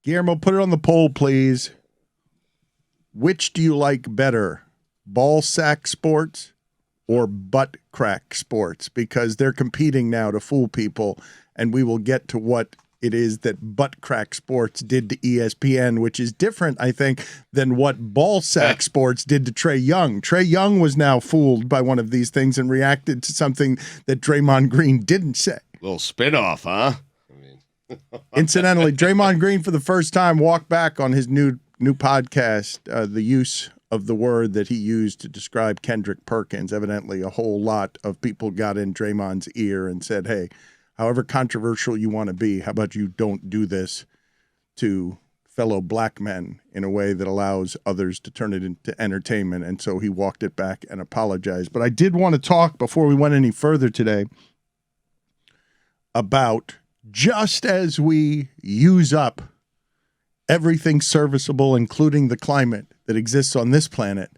Guillermo, put it on the poll, please. Which do you like better, ball sack sports or butt crack sports? Because they're competing now to fool people, and we will get to what it is that butt crack sports did to ESPN, which is different, I think, than what ball sack sports did to Trae Young. Trae Young was now fooled by one of these things and reacted to something that Draymond Green didn't say. Little spinoff, huh? Incidentally, Draymond Green, for the first time, walked back on his new podcast, the use of the word that he used to describe Kendrick Perkins. Evidently, a whole lot of people got in Draymond's ear and said, hey, however controversial you want to be, how about you don't do this to fellow black men in a way that allows others to turn it into entertainment. And so he walked it back and apologized. But I did want to talk, before we went any further today, about just as we use up everything serviceable, including the climate that exists on this planet,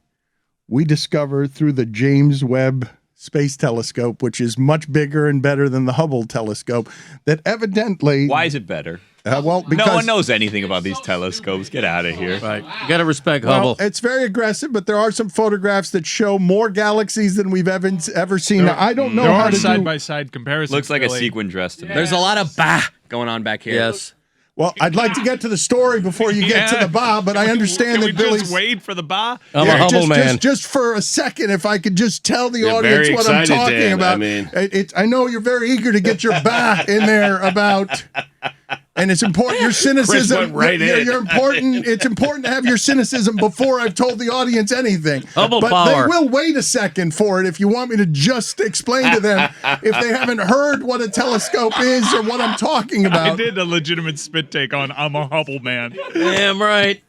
we discover through the James Webb Space Telescope, which is much bigger and better than the Hubble Telescope, that evidently... Why is it better? Well, because no one knows anything about these telescopes. Get out of here. Right. You got to respect Hubble. It's very aggressive, but there are some photographs that show more galaxies than we've ever seen. Now, I don't know there how are to side-by-side comparisons. Looks like really. a sequin dress to me. There's a lot of going on back here. Yes. Well, I'd like to get to the story before you get to the ba, but I understand that Billy's... Just wait for the ba? I'm a Hubble man. Just for a second, if I could just tell the You're audience very what I'm excited, talking Dan. about. I mean- I know you're very eager to get your ba in there about... And it's important your cynicism. went right in. You're important. It's important to have your cynicism before I've told the audience anything. Hubble but power. they will wait a second for it if you want me to just explain to them if they haven't heard what a telescope is or what I'm talking about. I did a legitimate spit take on I'm a Hubble man. Damn right.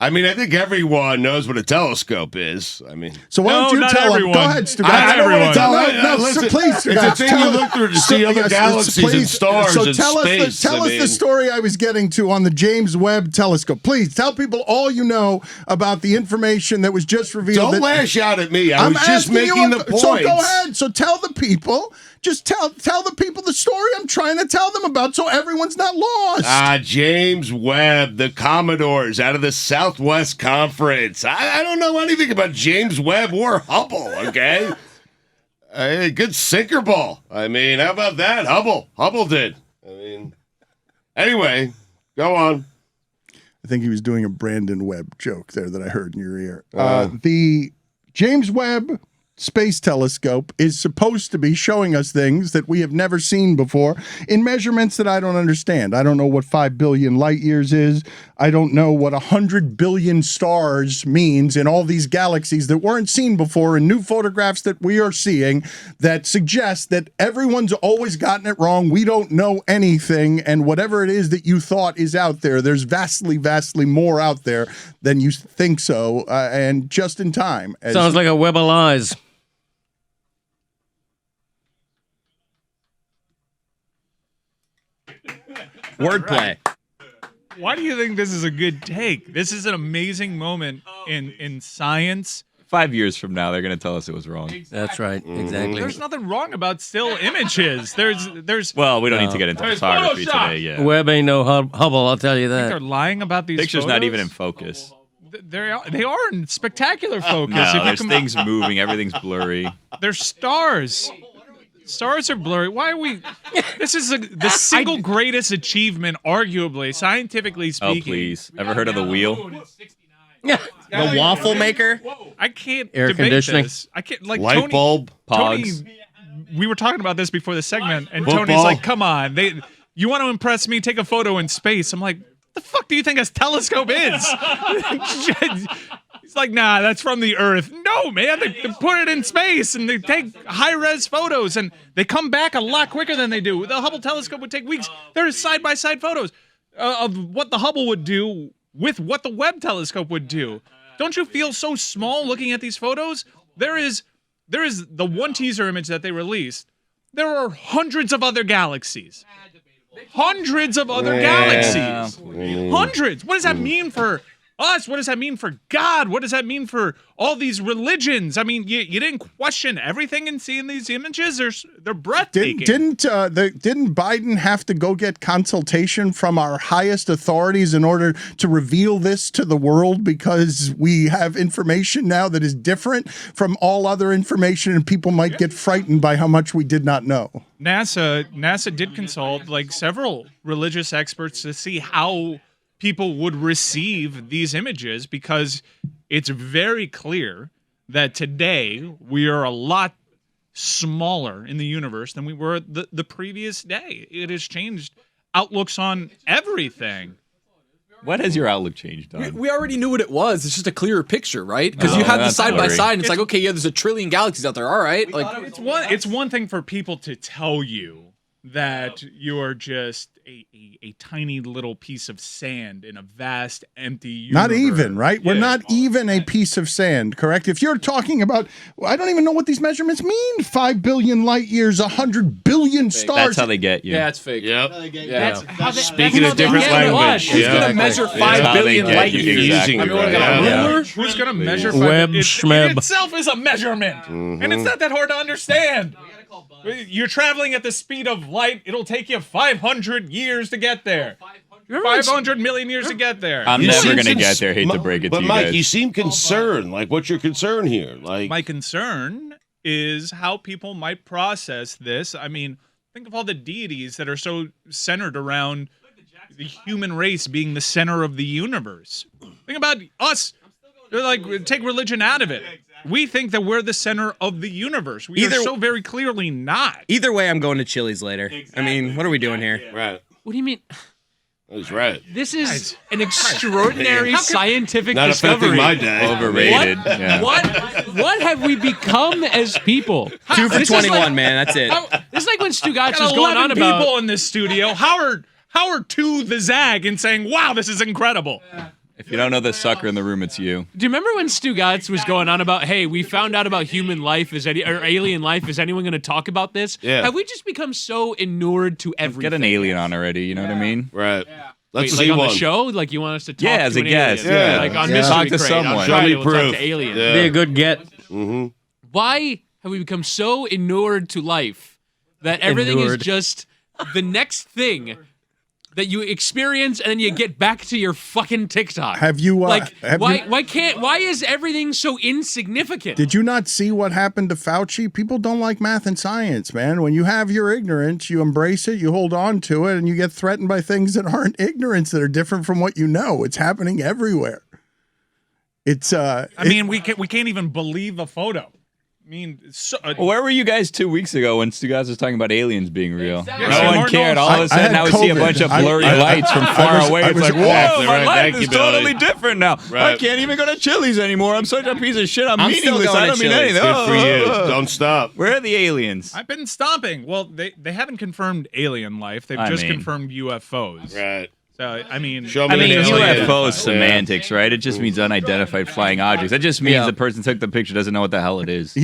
I mean, I think everyone knows what a telescope is. I mean, So why don't you not tell them? everyone. Go ahead, Stugotz. Not everyone. No, listen, please, it's a Stugotz, thing tell you them. look through to see other galaxies and stars So and tell space. Tell us the story I was getting to on the James Webb Telescope. Please tell people all you know about the information that was just revealed. Don't lash out at me. I I'm was just asking you making the point. So go ahead. So tell the people. Just tell the people the story I'm trying to tell them about, so everyone's not lost. James Webb, the Commodores out of the Southwest Conference. I don't know anything about James Webb or Hubble, okay? Good sinker ball. I mean, how about that? Hubble did. I mean, anyway, go on. I think he was doing a Brandon Webb joke there that I heard in your ear. The James Webb Space Telescope is supposed to be showing us things that we have never seen before in measurements that I don't understand. I don't know what 5 billion light years is. I don't know what 100 billion stars means in all these galaxies that weren't seen before, and new photographs that we are seeing that suggest that everyone's always gotten it wrong. We don't know anything, and whatever it is that you thought is out there, there's vastly, vastly more out there than you think so, and just in time. Sounds like a web of lies. Wordplay. Why do you think this is a good take? This is an amazing moment in science. 5 years from now, they're going to tell us it was wrong. That's right. Exactly. There's nothing wrong about still images. There's. Well, we don't need to get into There's photography Photoshop. today. Yeah, Webb ain't no Hubble, I'll tell you They're that. lying about these picture's photos? not even in focus. They are in spectacular focus. No, If you there's come- things moving. Everything's blurry. They're stars. Stars are blurry. Why are we? This is the single greatest achievement, arguably, scientifically Oh, speaking. please. Ever heard of the wheel? The waffle maker? I can't Air debate conditioning. this. I can't like Light Tony, bulb. Tony, Pogs. we were talking about this before the segment, and Football. Tony's like, "Come on, you want to impress me? Take a photo in space." I'm like, "The fuck do you think a telescope is?" He's like, "Nah, that's from the Earth." No, man, they put it in space and they take high-res photos, and they come back a lot quicker than they do. The Hubble telescope would take weeks. There's side-by-side photos of what the Hubble would do with what the Webb telescope would do. Don't you feel so small looking at these photos? There is the one teaser image that they released. There are hundreds of other galaxies. Hundreds of other galaxies. Hundreds. What does that mean for us? What does that mean for God? What does that mean for all these religions? I mean, you didn't question everything in seeing these images? They're breathtaking. Didn't Biden have to go get consultation from our highest authorities in order to reveal this to the world, because we have information now that is different from all other information, and people might get frightened by how much we did not know? NASA did consult like several religious experts to see how people would receive these images, because it's very clear that today we are a lot smaller in the universe than we were the previous day. It has changed outlooks on everything. What has your outlook changed on? We already knew what it was. It's just a clearer picture, right? Because you have the side by side, and it's like, okay, yeah, there's a trillion galaxies out there. All right, like it's one thing for people to tell you that you are just a tiny little piece of sand in a vast empty universe. Not even, right? We're not even a piece of sand, correct? If you're talking about, I don't even know what these measurements mean. 5 billion light years, 100 billion stars. That's how they get you. yeah, it's fake. Yep. Yeah. Speaking a different language. Who's gonna measure 5 billion light years? Using I it mean, what, right I got a now. ruler? Who's going to measure Web it schmeb. itself is a measurement. And it's not that hard to understand. You're traveling at the speed of light. It'll take you 500 years to get there. 500 million years to get there. I'm You never seem going to get there. Hate to break it to But you Mike, guys. you seem concerned. Like, what's your concern here? Like, My concern is how people might process this. I mean, think of all the deities that are so centered around the human race being the center of the universe. Think about us. Like, take religion out of it. We think that we're the center of the universe. We are so very clearly not. Either way, I'm going to Chili's later. I mean, what are we doing here? right. What do you mean? He's right. This is an extraordinary scientific Not discovery. affecting my day. Overrated. What? Yeah. What have we become as people? 2 for This is 21, like- man. That's it. This is like when Stugotz Got was going 11 on about. people in this studio. Howard to the zag and saying, "Wow, this is incredible." If you don't know the sucker in the room, it's you. Do you remember when Stugotz was going on about, hey, we found out about human life, or alien life? Is anyone going to talk about this? Yeah. Have we just become so inured to everything? Get an alien on already. You know what I mean? Right. Wait, Let's like see on one. the show? Like you want us to talk Yeah, to as a an guest. alien? Yeah. Like on Yeah. Mystery Talk to Crate, someone. on Show Friday, me we'll talk proof. to aliens. Yeah. Be a good get. Why have we become so inured to life that everything Inured. is just the next thing that you experience and then you get back to your fucking TikTok? Have you, like have why you- why is everything so insignificant? Did you not see what happened to Fauci? People don't like math and science, man. When you have your ignorance, you embrace it, you hold on to it, and you get threatened by things that aren't ignorance, that are different from what you know. It's happening everywhere. It's I mean, we can't even believe a photo. I mean, so, Well, where were you guys 2 weeks ago when Stugotz was talking about aliens being real? Exactly. No one cared. All of a I sudden, had now we see a COVID. bunch of I- blurry I- lights from I far was- away. I It's was- like, whoa, Exactly my right. life Thank is you, Billy. totally different now. I Right. can't even go to Chili's anymore. I'm such a piece of shit. I'm I'm still meaningless. going I to don't mean Chili's. anything. Good for you. Don't stop. Where are the aliens? I've been stomping. Well, they haven't confirmed alien life. They've I just mean- confirmed UFOs. Right. So I mean, Show me I mean, an alien. UFO Yeah. semantics, right? It just means unidentified flying objects. That just means Yeah. the person took the picture doesn't know what the hell it is.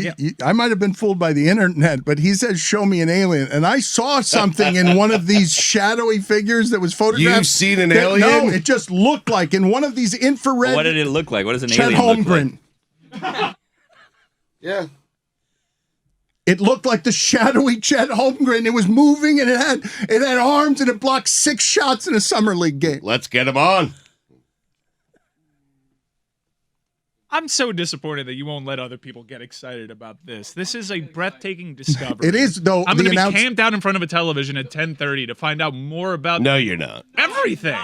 I might have been fooled by the internet, but he says, "Show me an alien," and I saw something in one of these shadowy figures that was photographed. You've seen an that- alien? No, it just looked like in one of these infrared. What did it look like? What does an Chet alien look like? Holmgren. Yeah. It looked like the shadowy Chet Holmgren. It was moving, and it had arms, and it blocked 6 shots in a summer league game. Let's get him on. I'm so disappointed that you won't let other people get excited about this. This is a breathtaking discovery. It is, though. I'm the going to be announce- camped out in front of a television at 10:30 to find out more about No, you're not. everything.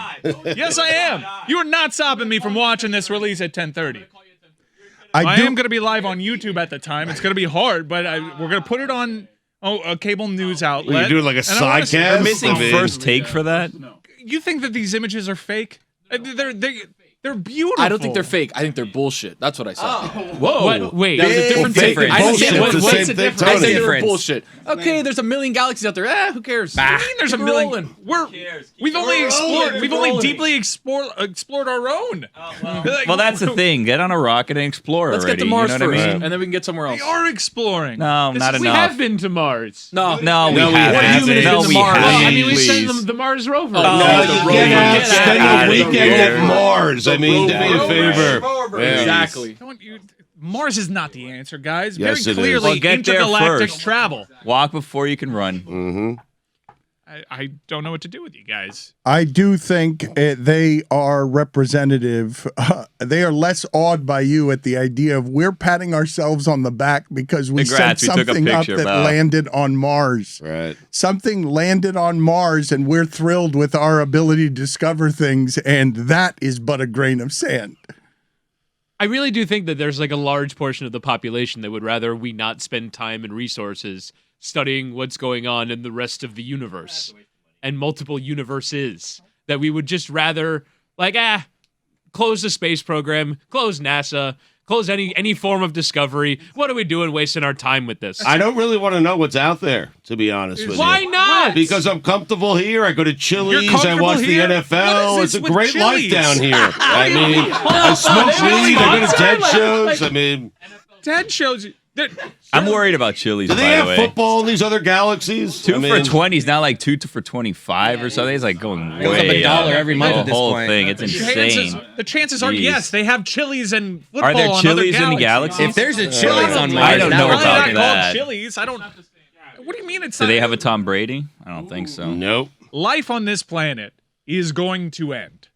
Yes, I am. You are not stopping me from watching this release at 10:30. I am going to be live on YouTube at the time. It's going to be hard, but we're going to put it on a cable news outlet. Well, you're doing like a And I wanna see- sidecast? We're missing I mean- first take for that. You think that these images are fake? They're beautiful. I don't think they're fake. I think they're bullshit. That's what I said. Whoa. What? Wait. That was a different take. difference. I didn't say Bullshit. what- It's the what's same the thing, difference? I Tony. said they were Difference. bullshit. Okay, there's a million galaxies out there. Who cares? There's a Keep million. rolling. We've only explored. We've only rolling. deeply explored our own. Like, Well, that's the thing. Get on a rocket and explore Let's already. get to Mars you know what first, I mean? and then we can get somewhere else. We are exploring. No, not We enough. have been to Mars. No, No, we No, we haven't. haven't. No, Been to we Mars. haven't. Well, I mean, we Please. sent the Mars rover. Oh, No, the you rover. cannot Get spend out a of weekend here. at Mars. The I mean, do me a favor. Yeah. Exactly. Mars is not the answer, guys. Yes, Very it is. clearly, Well, get there intergalactic first. travel. Walk before you can run. Mm-hmm. I don't know what to do with you guys. I do think they are representative. They are less awed by you at the idea of we're patting ourselves on the back because we Congrats, set we took a something up picture, that Bob. landed on Mars. Right. Something landed on Mars, and we're thrilled with our ability to discover things, and that is but a grain of sand. I really do think that there's like a large portion of the population that would rather we not spend time and resources studying what's going on in the rest of the universe and multiple universes. That we would just rather close the space program, close NASA, close any form of discovery. What are we doing wasting our time with this? I don't really want to know what's out there, to be honest with Why you. not? Because I'm comfortable here. I go to Chili's. I watch the here? NFL. What It's is a this with great life Chili's? down here. I mean, I smoke weed. I go to dead shows. I mean, Dad shows you. I'm worried about Chili's, do they by have the way. football in these other galaxies? 2 I for mean, 20 is now like 2 for 25 or something. It's like going Goes up way $1 every month The at this whole point. thing. It's insane. The chances are, Jeez. yes, they have Chili's and football Are there on Chili's other in the galaxies. galaxy? If there's a Chili's on Mars, I don't know Probably about not that. called Chili's. I don't. What do you mean it's Do not? they have a Tom Brady? I don't think so. Nope. Life on this planet is going to end.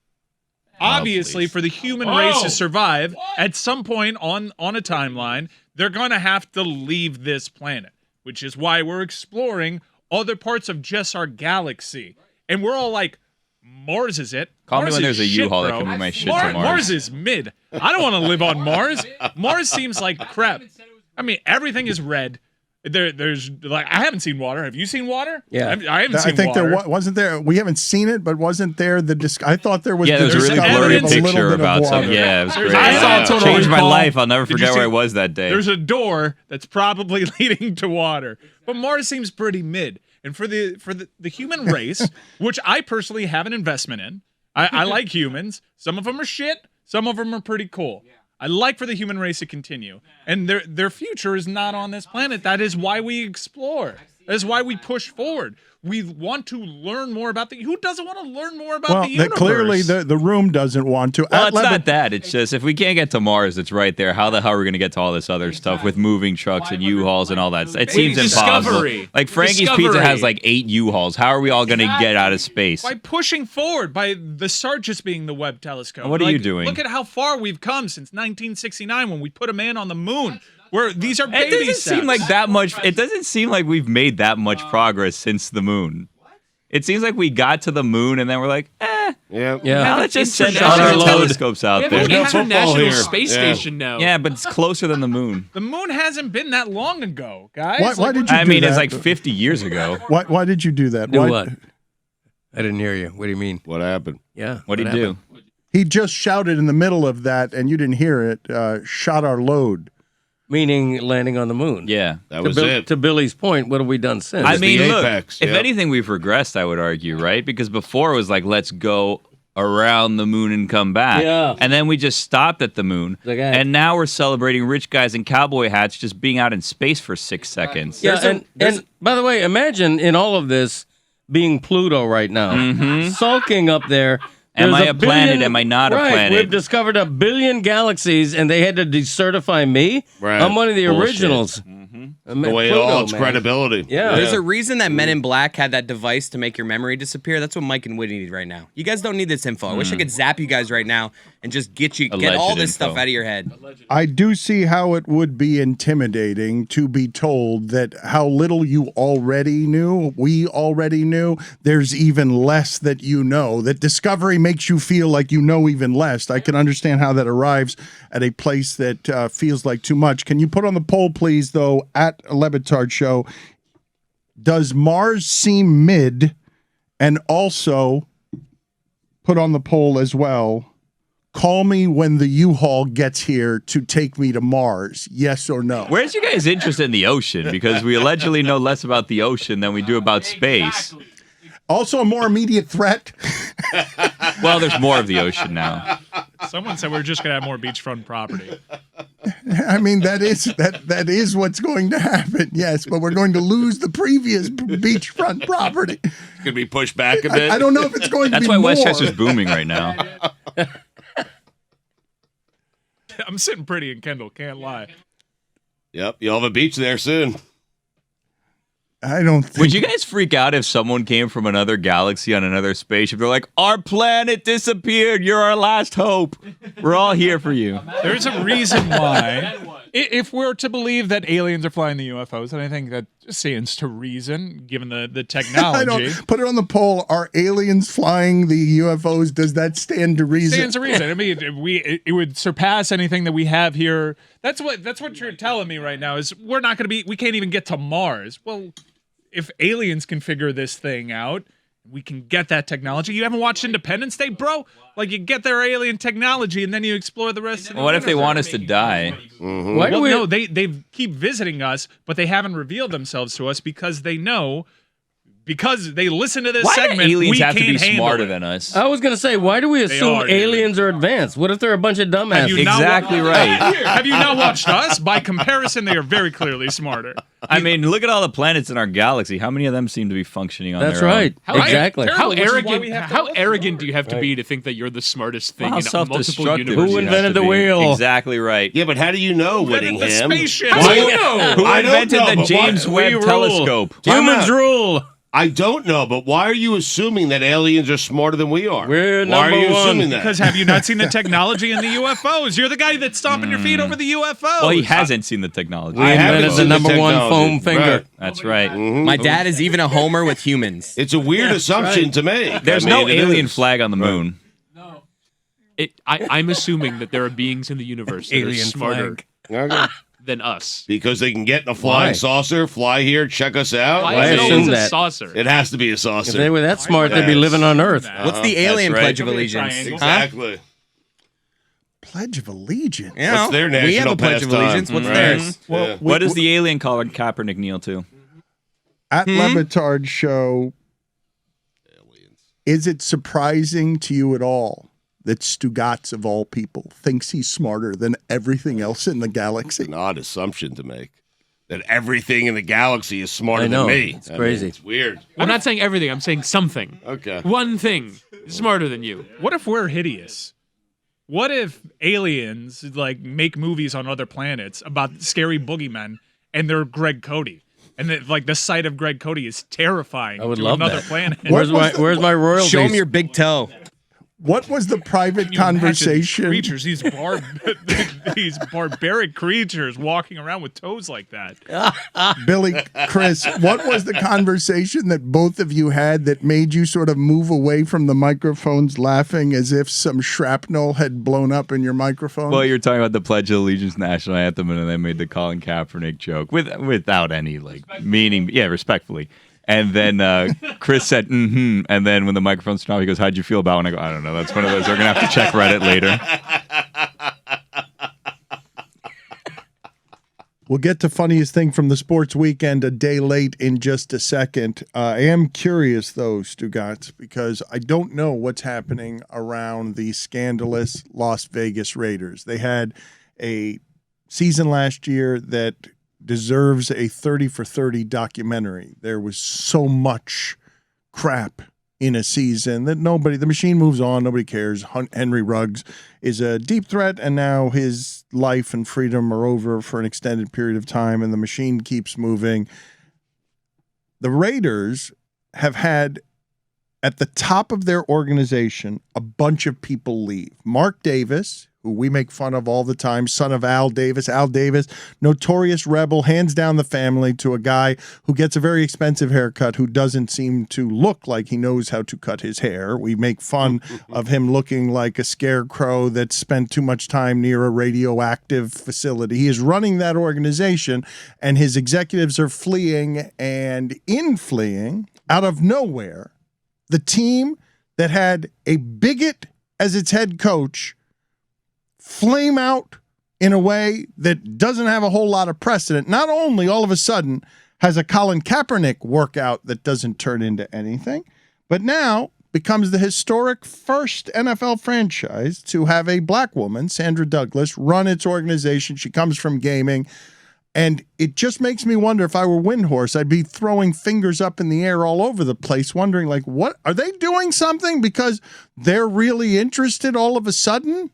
Obviously, please. for the human race to survive, at some point on a timeline, they're going to have to leave this planet, which is why we're exploring other parts of just our galaxy. And we're all like, Mars is it. Call me Mars when is there's a shit, U-Haul that bro. can move my shit to Mars. Mars is mid. I don't want to live on Mars. Mars seems like crap. I mean, everything is red. There's like I haven't seen water. Have you seen water? Yeah. I haven't seen I think water. there wasn't there. We haven't seen it, but wasn't there the? I thought there was. Yeah, the there's a really discovery blurry of a little picture bit of about water. something. Yeah, it was great. I saw Total Changed my Recall. life. I'll never Did you forget see- where I was that day. There's a door that's probably leading to water, but Mars seems pretty mid. And for the human race, which I personally have an investment in, I like humans. Some of them are shit. Some of them are pretty cool. I like for the human race to continue, and their future is not on this planet. That is why we explore. That is why we push forward. We want to learn more about who doesn't want to learn more about Well, the universe? clearly the room doesn't want to. Well, At it's Lebanon- not that. It's just if we can't get to Mars, it's right there. How the hell are we going to get to all this other stuff with moving trucks and U-Hauls and all that? It seems impossible. Discovery. Like Frankie's Pizza has like 8 U-Hauls. How are we all going to get out of space? By pushing forward, by the start just being the Webb Telescope. What are you doing? Look at how far we've come since 1969 when we put a man on the moon. Where these are It baby doesn't steps. seem like that much. It doesn't seem like we've made that much progress since the moon. It seems like we got to the moon and then we're like, Yeah. Yeah. let's just send International other load. telescopes out We have there. an no football international here. space Yeah. station now. Yeah, but it's closer than the moon. The moon hasn't been that long ago, guys. Why did you? I do mean, that? it's like 50 years ago. Why did you do that? Do Why- what? I didn't hear you. What do you mean? What happened? Yeah. What do you do? He just shouted in the middle of that, and you didn't hear it. Shot our load. Meaning landing on the moon. Yeah. That was it. To Billy's point, what have we done since? I It's mean, the look, apex, if yeah. anything, we've regressed, I would argue, right? Because before it was like, let's go around the moon and come back. Yeah. And then we just stopped at the moon. Like, and now we're celebrating rich guys in cowboy hats just being out in space for 6 seconds. yeah, and by the way, imagine in all of this being Pluto right now, sulking up there. Am There's I a planet? Am I not a right, planet? We've discovered 1 billion galaxies, and they had to decertify me. Right. I'm one of the Bullshit. originals. The way it all, it's credibility. Yeah. There's a reason that Men in Black had that device to make your memory disappear. That's what Mike and Whitney need right now. You guys don't need this info. I wish I could zap you guys right now and just get all Alleged this stuff info. out of your head. I do see how it would be intimidating to be told that how little you already knew, we already knew, there's even less that you know. That discovery makes you feel like you know even less. I can understand how that arrives at a place that feels like too much. Can you put on the poll, please, though, at LeBatard Show, does Mars seem mid? And also put on the poll as well, call me when the U-Haul gets here to take me to Mars, yes or no? Where's you guys' interest in the ocean? Because we allegedly know less about the ocean than we do about space. Also a more immediate threat. Well, there's more of the ocean now. Someone said we're just gonna have more beachfront property. I mean, that is what's going to happen, yes, but we're going to lose the previous beachfront property. Could be pushed back a bit. I don't know if it's going to That's be why more. Westchester's booming right now. I'm sitting pretty in Kendall, can't lie. Yep, you'll have a beach there soon. I don't think. Would you guys freak out if someone came from another galaxy on another spaceship? They're like, our planet disappeared. You're our last hope. We're all here for you. There's a reason why. If we're to believe that aliens are flying the UFOs, and I think that stands to reason, given the technology. I don't put it on the poll. Are aliens flying the UFOs? Does that stand to reason? Stands to reason. I mean, it would surpass anything that we have here. That's what you're telling me right now. Is we're not going to be. We can't even get to Mars. Well, if aliens can figure this thing out, we can get that technology. You haven't watched Independence Day, bro? Like, you get their alien technology, and then you explore the rest of the What if they universe. want us to die? Mm-hmm. Why do we? No, they keep visiting us, but they haven't revealed themselves to us because they know, because they listen to this Why segment, do aliens we have to can't be handle smarter it. than us? I was gonna say, why do we assume are, dude. aliens are advanced? What if they're a bunch of Have dumbasses? you not Exactly wa- right. Have you not watched us? By comparison, they are very clearly smarter. I mean, look at all the planets in our galaxy. How many of them seem to be functioning on That's their right. own? Exactly. How Which is why we arrogant? have to How look for arrogant do you have to be to think that you're the smartest thing How in multiple self-destructive universes? do Who you invented have to the be? wheel? Exactly right. Yeah, but how do you know, Invented the Whittingham? spaceship. Why- How do you know? Who I don't invented know, the but James why- Webb Telescope? Humans rule. I don't know, but why are you assuming that aliens are smarter than we are? We're why are number you one. assuming that? Because have you not seen the technology in the UFOs? You're the guy that's stomping your feet over the UFOs. Well, he hasn't seen the technology. We I haven't invented the seen the number one technology. foam finger. Right. That's right. My dad is even a homer with humans. It's a weird assumption to make. There's I mean, no it alien is. flag on the moon. I'm assuming that there are beings in the universe that are Alien smarter Okay. than us. Because they can get in a flying Why? saucer, fly here, check us out. Why I is it assume always a that. saucer? It has to be a If saucer. they were that smart, they'd be Yes. living on Earth. What's the alien right. Pledge of Could be a Allegiance? triangle. Exactly. Pledge of Allegiance. You know, What's their we have national a Pledge of pastime? Allegiance. What's Right. theirs? Well, Yeah. What does the alien Colin Kaepernick kneel to? At LeBatard Show, is it surprising to you at all that Stugotz, of all people, thinks he's smarter than everything else in the galaxy? An odd assumption to make that everything in the galaxy is smarter I know. than me. It's I mean, crazy. it's weird. I'm not saying everything. I'm saying something. Okay. One thing is smarter than you. What if we're hideous? What if aliens like make movies on other planets about scary boogeymen and they're Greg Cody? And that, like, the sight of Greg Cody is terrifying I would to love another that. planet. Where's my royalties? Show 'em your big toe. What was the private Can you imagine conversation? Creatures, these barbaric creatures walking around with toes like that. Billy, Chris, what was the conversation that both of you had that made you sort of move away from the microphones laughing as if some shrapnel had blown up in your microphone? Well, you're talking about the Pledge of Allegiance national anthem, and then they made the Colin Kaepernick joke without any like meaning. Yeah, respectfully. And then Chris said, mm-hmm. And then when the microphone's turned off, he goes, how'd you feel about it? And I go, I don't know. That's one of those. We're going to have to check Reddit later. We'll get to funniest thing from the sports weekend a day late in just a second. I am curious, though, Stugotz, because I don't know what's happening around the scandalous Las Vegas Raiders. They had a season last year that deserves a 30 for 30 documentary. There was so much crap in a season that the machine moves on, nobody cares. Henry Ruggs is a deep threat, and now his life and freedom are over for an extended period of time, and the machine keeps moving. The Raiders have had, at the top of their organization, a bunch of people leave. Mark Davis, who we make fun of all the time, son of Al Davis. Al Davis, notorious rebel, hands down the family to a guy who gets a very expensive haircut, who doesn't seem to look like he knows how to cut his hair. We make fun of him looking like a scarecrow that spent too much time near a radioactive facility. He is running that organization, and his executives are fleeing, and in fleeing, out of nowhere, the team that had a bigot as its head coach flame out in a way that doesn't have a whole lot of precedent. Not only all of a sudden has a Colin Kaepernick workout that doesn't turn into anything, but now becomes the historic first NFL franchise to have a black woman, Sandra Douglass, run its organization. She comes from gaming. And it just makes me wonder, if I were Windhorse, I'd be throwing fingers up in the air all over the place, wondering, like, what are they doing something because they're really interested all of a sudden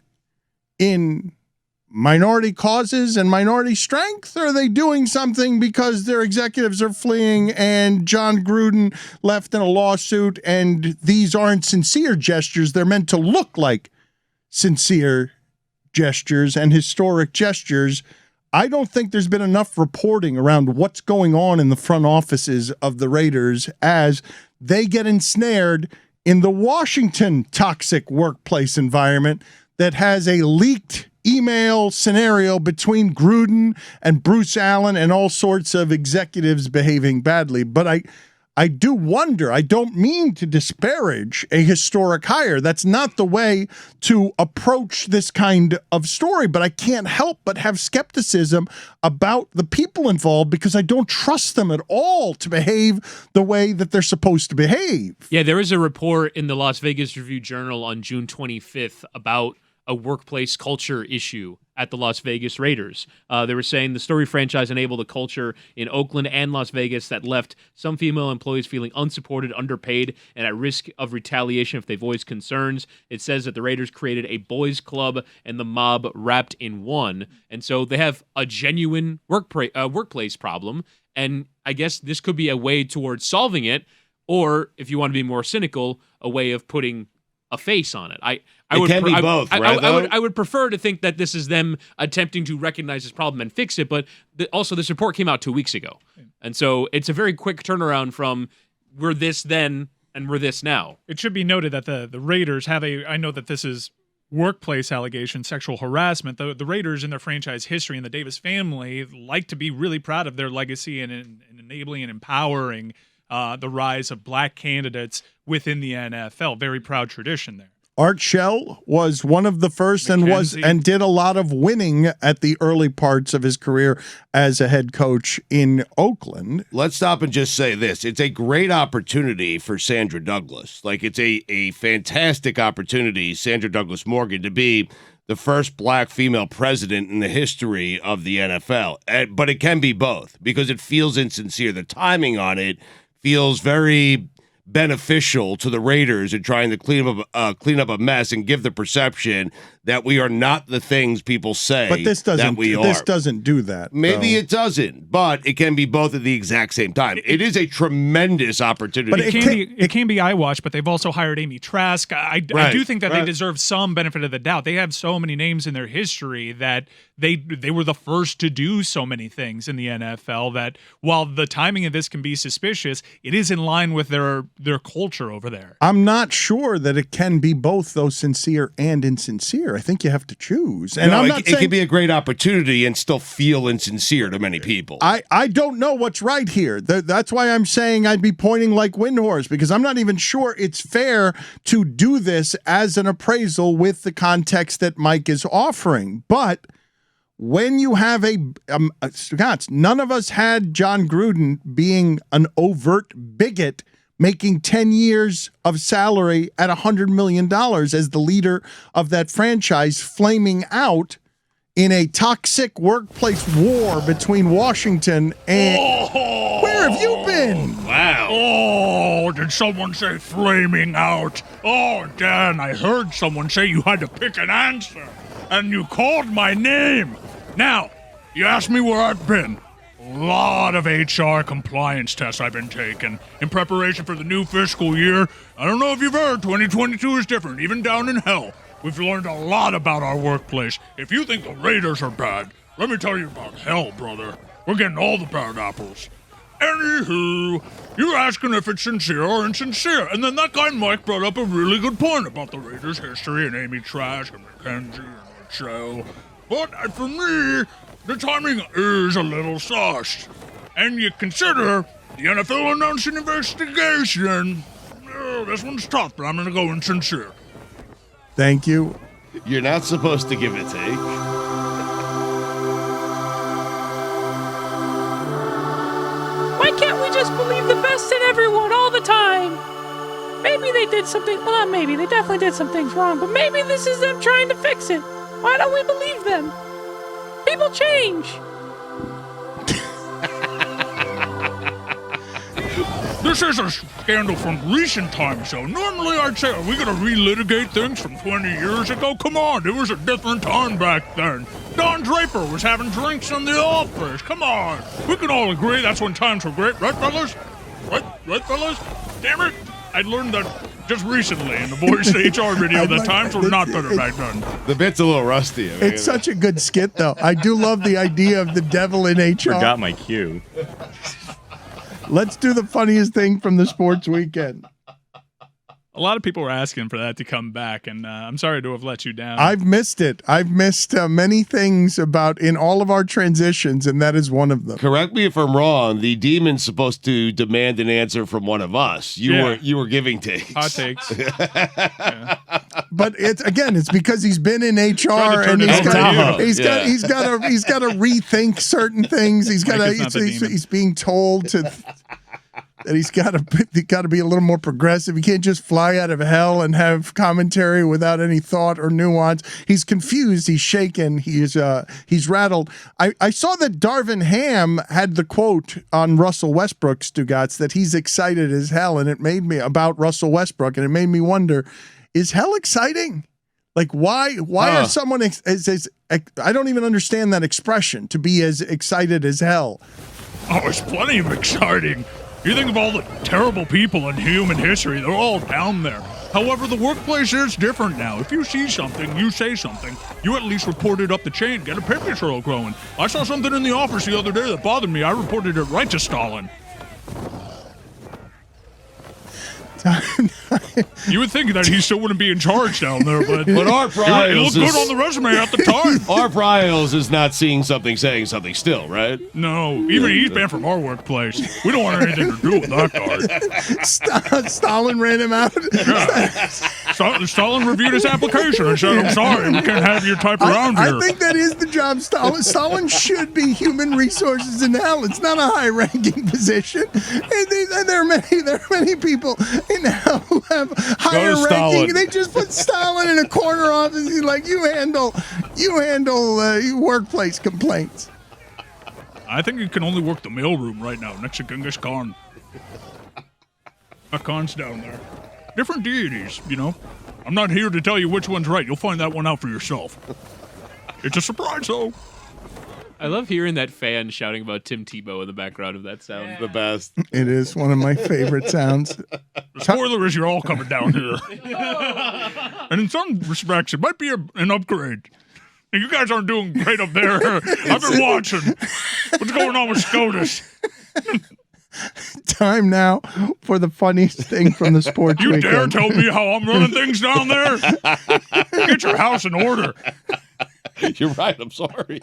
in minority causes and minority strength? Or are they doing something because their executives are fleeing and John Gruden left in a lawsuit and these aren't sincere gestures? They're meant to look like sincere gestures and historic gestures. I don't think there's been enough reporting around what's going on in the front offices of the Raiders as they get ensnared in the Washington toxic workplace environment that has a leaked email scenario between Gruden and Bruce Allen and all sorts of executives behaving badly. But I do wonder, I don't mean to disparage a historic hire. That's not the way to approach this kind of story, but I can't help but have skepticism about the people involved because I don't trust them at all to behave the way that they're supposed to behave. Yeah, there is a report in the Las Vegas Review-Journal on June 25th about a workplace culture issue at the Las Vegas Raiders. They were saying the Story franchise enabled a culture in Oakland and Las Vegas that left some female employees feeling unsupported, underpaid, and at risk of retaliation if they voiced concerns. It says that the Raiders created a boys' club and the mob wrapped in one. And so they have a genuine workplace problem. And I guess this could be a way towards solving it. Or, if you want to be more cynical, a way of putting a face on it. I would prefer to think that this is them attempting to recognize this problem and fix it, but also this report came out 2 weeks ago. And so it's a very quick turnaround from we're this then and we're this now. It should be noted that the Raiders have I know that this is workplace allegations, sexual harassment. The Raiders in their franchise history and the Davis family like to be really proud of their legacy and enabling and empowering the rise of black candidates within the NFL. Very proud tradition there. Art Shell was one of the first and did a lot of winning at the early parts of his career as a head coach in Oakland. Let's stop and just say this. It's a great opportunity for Sandra Douglass. Like, it's a fantastic opportunity, Sandra Douglass Morgan, to be the first black female president in the history of the NFL. But it can be both because it feels insincere. The timing on it feels very beneficial to the Raiders in trying to clean up a mess and give the perception that we are not the things people say but this doesn't, that we are. This doesn't do that. Maybe it doesn't, but it can be both at the exact same time. It is a tremendous opportunity. But it can be eyewash, but they've also hired Amy Trask. I do think that they deserve some benefit of the doubt. They have so many names in their history that they were the first to do so many things in the NFL that while the timing of this can be suspicious, it is in line with their culture over there. I'm not sure that it can be both, though, sincere and insincere. I think you have to choose. And I'm not saying, it can be a great opportunity and still feel insincere to many people. I don't know what's right here. That's why I'm saying I'd be pointing like Windhorse, because I'm not even sure it's fair to do this as an appraisal with the context that Mike is offering. But when you have Stugotz, none of us had John Gruden being an overt bigot making 10 years of salary at $100 million as the leader of that franchise, flaming out in a toxic workplace war between Washington and... Where have you been? Wow. Oh, did someone say flaming out? Oh, Dan, I heard someone say you had to pick an answer, and you called my name. Now, you asked me where I've been. A lot of HR compliance tests I've been taking in preparation for the new fiscal year. I don't know if you've heard, 2022 is different, even down in hell. We've learned a lot about our workplace. If you think the Raiders are bad, let me tell you about hell, brother. We're getting all the bad apples. Anywho, you're asking if it's sincere or insincere, and then that guy Mike brought up a really good point about the Raiders' history and Amy Trask and McKenzie and Shell. But for me, the timing is a little sauced. And you consider the NFL announced an investigation. This one's tough, but I'm going to go insincere. Thank you. You're not supposed to give a take. Why can't we just believe the best in everyone all the time? Maybe they did something, well, not maybe, they definitely did some things wrong, but maybe this is them trying to fix it. Why don't we believe them? People change. This is a scandal from recent times, so normally I'd say, are we going to relitigate things from 20 years ago? Come on, it was a different time back then. Don Draper was having drinks in the office. Come on. We can all agree that's when times were great, right, fellas? Right, fellas? Damn it. I learned that just recently in the Voice HR video that times were not better back then. The bit's a little rusty. I mean, It's such a good skit, though. I do love the idea of the devil in HR. Forgot my cue. Let's do the funniest thing from the sports weekend. A lot of people were asking for that to come back, and I'm sorry to have let you down. I've missed it. I've missed many things about in all of our transitions, and that is one of them. Correct me if I'm wrong. The demon's supposed to demand an answer from one of us. You were giving takes. Hot takes. But it's because he's been in HR and he's got to rethink certain things. He's being told to. That he's got to be a little more progressive. He can't just fly out of hell and have commentary without any thought or nuance. He's confused. He's shaken. He's rattled. I saw that Darvin Ham had the quote on Russell Westbrook, Stugotz, that he's excited as hell, and it made me about Russell Westbrook, and it made me wonder: is hell exciting? Like why are someone I don't even understand that expression, to be as excited as hell. Oh, it's plenty of exciting. You think of all the terrible people in human history, they're all down there. However, the workplace is different now. If you see something, you say something. You at least report it up the chain, get a paper trail growing. I saw something in the office the other day that bothered me. I reported it right to Stalin. You would think that he still wouldn't be in charge down there, but Art Briles it looked good on the resume at the time. Art Briles is not seeing something, saying something still, right? No, even he's banned from our workplace. We don't want anything to do with that guy. Stalin ran him out. Yeah. Stalin reviewed his application and said, I'm sorry, we can't have your type around here. I think that is the job. Stalin should be human resources in hell. It's not a high-ranking position. And there are many people in hell who have higher ranking. They just put Stalin in a corner office. He's like, you handle workplace complaints. I think you can only work the mailroom right now next to Genghis Khan. Khan's down there. Different deities, you know. I'm not here to tell you which one's right. You'll find that one out for yourself. It's a surprise, though. I love hearing that fan shouting about Tim Tebow in the background of that sound. Yeah. The best. It is one of my favorite sounds. The spoiler is you're all coming down here. And in some respects, it might be an upgrade. You guys aren't doing great up there. I've been watching. What's going on with SCOTUS? Time now for the funniest thing from the sports You weekend. dare tell me how I'm running things down there? Get your house in order. You're right. I'm sorry.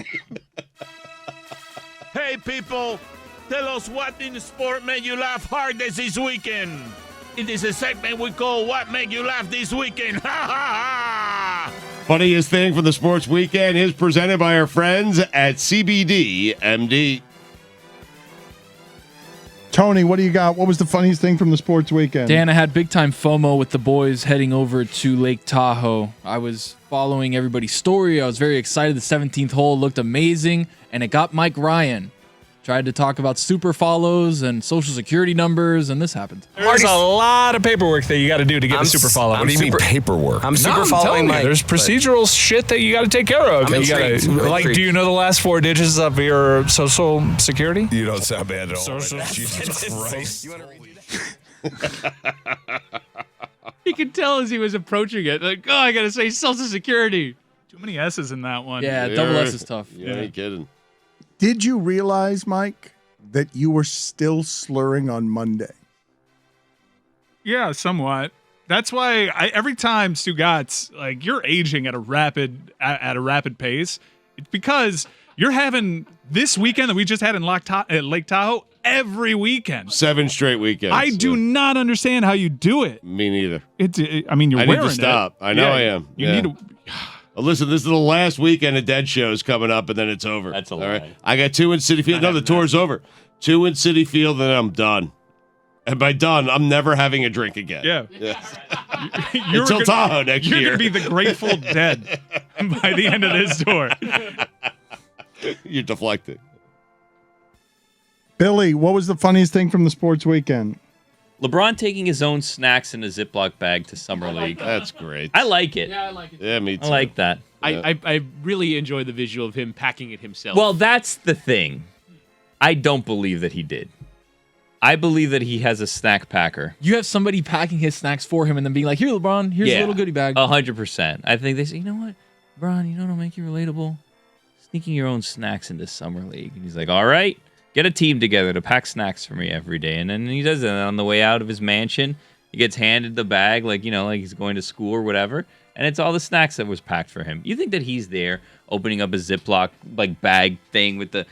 Hey, people, tell us what in the sport made you laugh hard this weekend. It is a segment we call What Made You Laugh This Weekend. Ha ha ha! Funniest thing from the sports weekend is presented by our friends at CBD MD. Tony, what do you got? What was the funniest thing from the sports weekend? Dan, I had big time FOMO with the boys heading over to Lake Tahoe. I was following everybody's story. I was very excited. The 17th hole looked amazing, and it got Mike Ryan. Tried to talk about super follows and social security numbers, and this happened. There's a lot of paperwork that you got to do to get a super follow. What do you mean paperwork? I'm super following Mike. There's procedural shit that you got to take care of. I'm intrigued. Do you know the last 4 digits of your social security? You don't sound bad at all. Jesus Christ. He could tell as he was approaching it, like, oh, I got to say social security. Too many S's in that one. Yeah, double S is tough. Yeah, ain't kidding. Did you realize, Mike, that you were still slurring on Monday? Yeah, somewhat. That's why every time Stugotz, like, you're aging at a rapid pace. It's because you're having this weekend that we just had in Lake Tahoe every weekend. 7 straight weekends. I do not understand how you do it. Me neither. I mean, you're I wearing need to stop. it. I know I am. You need to. Listen, this is the last weekend of Dead shows coming up, and then it's over. That's a lie. All right? I got 2 in City Field. No, the tour's over. 2 in City Field, and then I'm done. And by done, I'm never having a drink again. Yeah. Until Tahoe next year. You're going to be the Grateful Dead by the end of this tour. You're deflecting. Billy, what was the funniest thing from the sports weekend? LeBron taking his own snacks in a Ziploc bag to Summer League. That's great. I like it. Yeah, I like it. Yeah, me too. I like that. I really enjoy the visual of him packing it himself. Well, that's the thing. I don't believe that he did. I believe that he has a snack packer. You have somebody packing his snacks for him and then being like, here, LeBron, here's a little goodie bag. 100%. I think they say, you know what, LeBron, you know what'll make you relatable? Sneaking your own snacks into Summer League. And he's like, all right, get a team together to pack snacks for me every day. And then he does it. And on the way out of his mansion, he gets handed the bag, like he's going to school or whatever. And it's all the snacks that was packed for him. You think that he's there opening up a Ziploc bag thing with the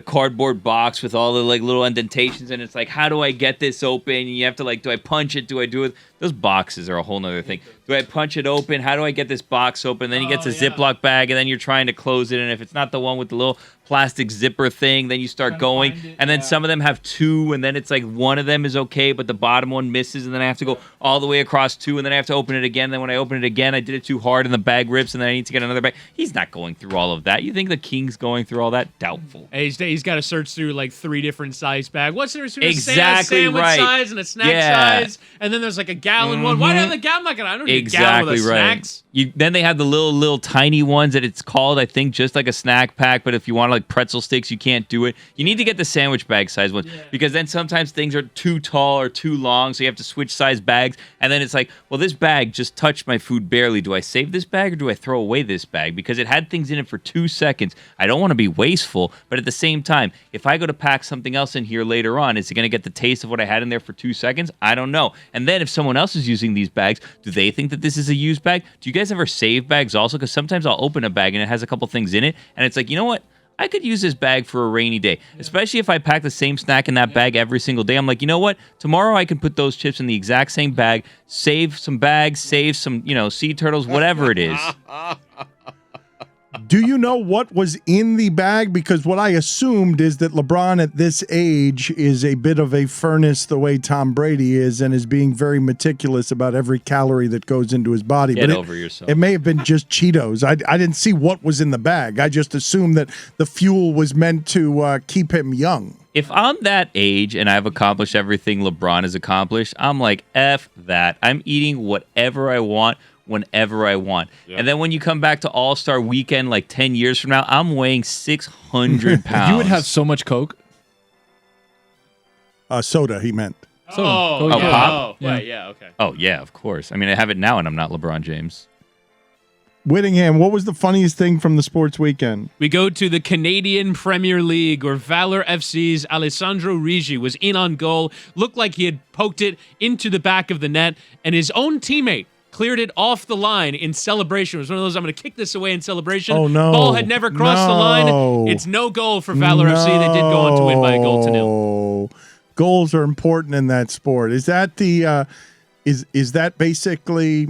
cardboard box with all the little indentations, and it's like, how do I get this open? And you have to do I punch it? Do I do it? Those boxes are a whole nother thing. Do I punch it open? How do I get this box open? Then he gets a Ziploc bag, and then you're trying to close it, and if it's not the one with the little plastic zipper thing, then you start going, and then some of them have two, and then it's like one of them is okay, but the bottom one misses, and then I have to go all the way across two, and then I have to open it again. Then when I open it again, I did it too hard, and the bag rips, and then I need to get another bag. He's not going through all of that. You think the king's going through all that? Doubtful. Hey, he's got to search through 3 different size bags. What's there? Exactly sandwich right. size and a snack size, and then there's a gallon one. Why do I have the gallon? I don't need a gallon with snacks. Then they have the little tiny ones that it's called, I think, just like a snack pack. But if you want pretzel sticks, you can't do it. You need to get the sandwich bag size ones because then sometimes things are too tall or too long, so you have to switch size bags. And then it's like, well, this bag just touched my food barely. Do I save this bag or do I throw away this bag? Because it had things in it for 2 seconds. I don't want to be wasteful, but at the same time, if I go to pack something else in here later on, is it going to get the taste of what I had in there for 2 seconds? I don't know. And then if someone else is using these bags, do they think that this is a used bag? Do you guys ever save bags also? Because sometimes I'll open a bag and it has a couple things in it, and it's like, you know what? I could use this bag for a rainy day, especially if I pack the same snack in that bag every single day. I'm like, you know what? Tomorrow I can put those chips in the exact same bag, save some bags, save some, sea turtles, whatever it is. Do you know what was in the bag? Because what I assumed is that LeBron at this age is a bit of a furnace the way Tom Brady is and is being very meticulous about every calorie that goes into his body. Get over yourself. It may have been just Cheetos. I didn't see what was in the bag. I just assumed that the fuel was meant to keep him young. If I'm that age and I've accomplished everything LeBron has accomplished, I'm like, F that. I'm eating whatever I want, whenever I want. Yep. And then when you come back to All-Star Weekend 10 years from now, I'm weighing 600 pounds. You would have so much Coke. Soda, he meant. Soda. Oh, yeah. Pop? Yeah, okay. Oh, yeah, of course. I mean, I have it now and I'm not LeBron James. Whittingham, what was the funniest thing from the sports weekend? We go to the Canadian Premier League, where Valor FC's Alessandro Rigi was in on goal, looked like he had poked it into the back of the net, and his own teammate cleared it off the line in celebration. It was one of those, I'm going to kick this away in celebration. Oh, no. Ball had never crossed the line. It's no goal for Valor FC. They did go on to win by 1-0. Goals are important in that sport. Is that the is that basically...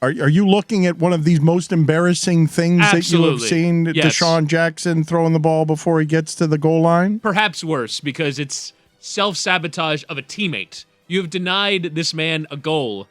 Are you looking at one of these most embarrassing things that you have seen? Yes. Deshaun Jackson throwing the ball before he gets to the goal line? Perhaps worse, because it's self-sabotage of a teammate. You have denied this man a goal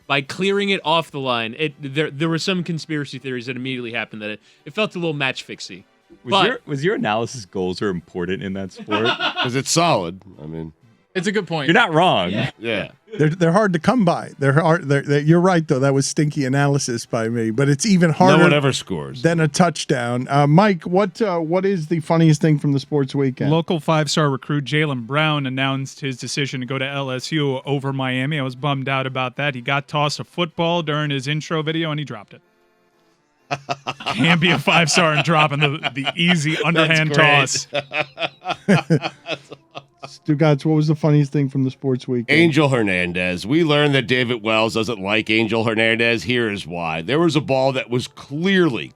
by clearing it off the line. There were some conspiracy theories that immediately happened that it felt a little match-fixy. Was your analysis goals are important in that sport? Because it's solid. I mean... It's a good point. You're not wrong. Yeah. They're hard to come by. You're right, though. That was stinky analysis by me. But it's even harder no one ever scores. than a touchdown. Mike, what is the funniest thing from the sports weekend? Local 5-star recruit Jaylen Brown announced his decision to go to LSU over Miami. I was bummed out about that. He got tossed a football during his intro video, and he dropped it. Can't be a 5-star and dropping the easy underhand toss. Stugotz, what was the funniest thing from the sports weekend? Angel Hernandez. We learned that David Wells doesn't like Angel Hernandez. Here is why. There was a ball that was clearly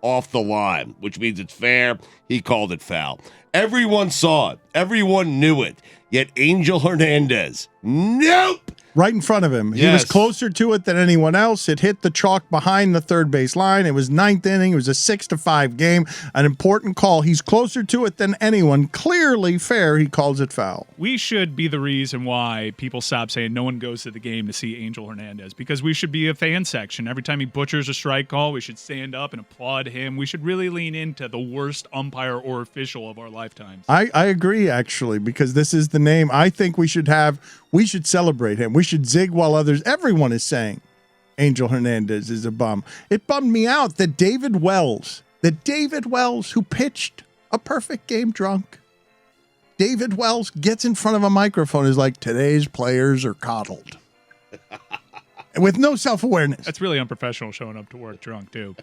off the line, which means it's fair. He called it foul. Everyone saw it. Everyone knew it. Yet Angel Hernandez, nope. Right in front of him. He was closer to it than anyone else. It hit the chalk behind the third base line. It was ninth inning. It was a 6-5 game. An important call. He's closer to it than anyone. Clearly fair. He calls it foul. We should be the reason why people stop saying no one goes to the game to see Angel Hernandez, because we should be a fan section. Every time he butchers a strike call, we should stand up and applaud him. We should really lean into the worst umpire or official of our lifetimes. I agree, actually, because this is the name. I think we should celebrate him. We should zig while everyone is saying Angel Hernandez is a bum. It bummed me out that David Wells, who pitched a perfect game drunk, David Wells gets in front of a microphone and is like, today's players are coddled. With no self-awareness. That's really unprofessional, showing up to work drunk, too.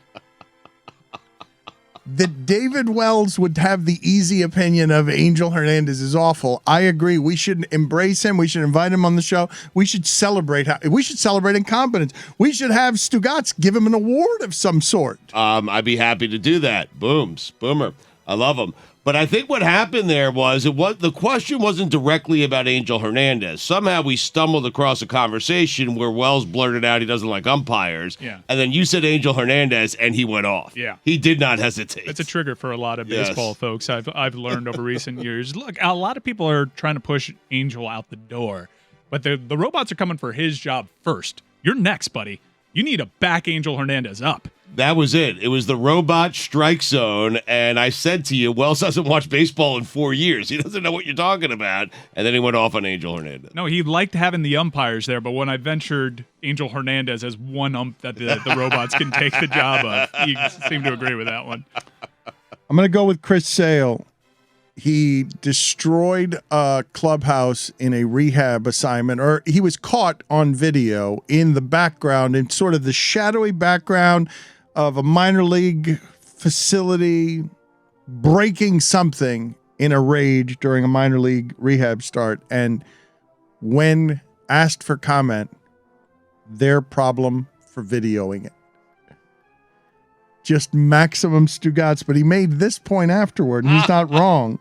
That David Wells would have the easy opinion of Angel Hernandez is awful. I agree. We should embrace him. We should invite him on the show. We should celebrate incompetence. We should have Stugotz give him an award of some sort. I'd be happy to do that. Boomer. I love him. But I think what happened there was the question wasn't directly about Angel Hernandez. Somehow we stumbled across a conversation where Wells blurted out he doesn't like umpires. Yeah. And then you said Angel Hernandez and he went off. Yeah. He did not hesitate. It's a trigger for a lot of baseball folks. I've learned over recent years. Look, a lot of people are trying to push Angel out the door, but the robots are coming for his job first. You're next, buddy. You need to back Angel Hernandez up. That was it. It was the robot strike zone, and I said to you, Wells hasn't watched baseball in 4 years. He doesn't know what you're talking about. And then he went off on Angel Hernandez. No, he liked having the umpires there, but when I ventured Angel Hernandez as one ump that the robots can take the job of, he seemed to agree with that one. I'm going to go with Chris Sale. He destroyed a clubhouse in a rehab assignment, or he was caught on video in the background, in sort of the shadowy background of a minor league facility, breaking something in a rage during a minor league rehab start. And when asked for comment, their problem for videoing it. Just maximum Stugotz, but he made this point afterward, and he's not wrong.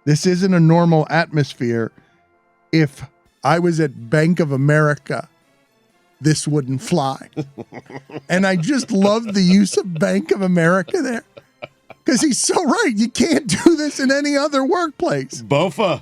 This isn't a normal atmosphere. If I was at Bank of America, this wouldn't fly. And I just love the use of Bank of America there. Because he's so right. You can't do this in any other workplace. Bofa.